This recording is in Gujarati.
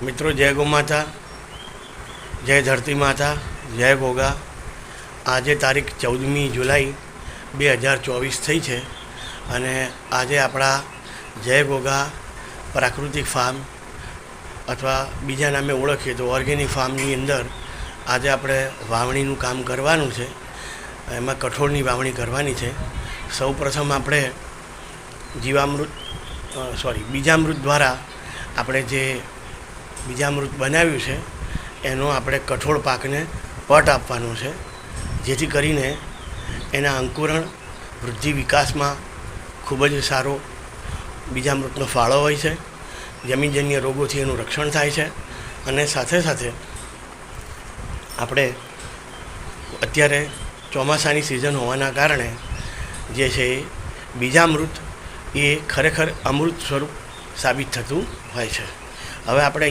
મિત્રો, જય ગૌ માતા, જય ધરતી માતા, જય ગોગા. આજે તારીખ 14મી જુલાઈ 2024 થઈ છે અને આજે આપણા જય ગોગા પ્રાકૃતિક ફાર્મ અથવા બીજા નામે ઓળખીએ તો ઓર્ગેનિક ફાર્મની અંદર આજે આપણે વાવણીનું કામ કરવાનું છે. એમાં કઠોળની વાવણી કરવાની છે. સૌ પ્રથમ આપણે બીજામૃત દ્વારા આપણે જે બીજામૃત બનાવ્યું છે એનો આપણે કઠોળ પાકને પટ આપવાનો છે, જેથી કરીને એના અંકુરણ, વૃદ્ધિ, વિકાસમાં ખૂબ જ સારો બીજામૃતનો ફાળો હોય છે. જમીનજન્ય રોગોથી એનું રક્ષણ થાય છે અને સાથે સાથે આપણે અત્યારે ચોમાસાની સિઝન હોવાના કારણે જે છે બીજામૃત એ ખરેખર અમૃત સ્વરૂપ સાબિત થતું હોય છે. હવે આપણે